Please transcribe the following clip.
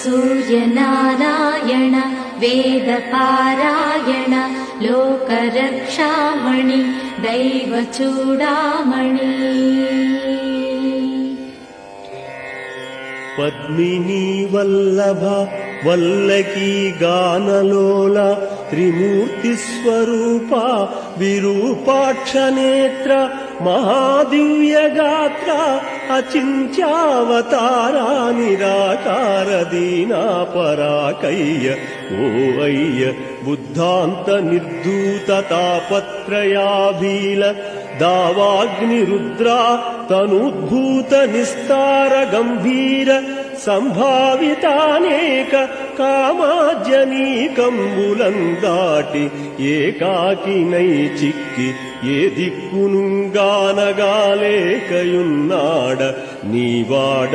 सूर्यनारायण वेदपारायण लोकरक्षामणि दैवचूडामणि पद्मिनी वल्लभ वल्लकी गानलोल त्रिमूर्तिस्वरूपा विरूपाक्षनेत्र महादिव्यगात्र अचिन्त्यावतारा निराकार दीनापराकय्य ओ अय्य बुद्धान्त निर्धूत तापत्रयाभील दावाग्निरुद्रा तनुद्भूत निस्तार गंभीर संभावितानेक कामाज्जनीकम्बुलंदाटि ఏకాకినై చిక్కి ఏ దిక్కునుగానగాలేకయున్నాడ నీవాడ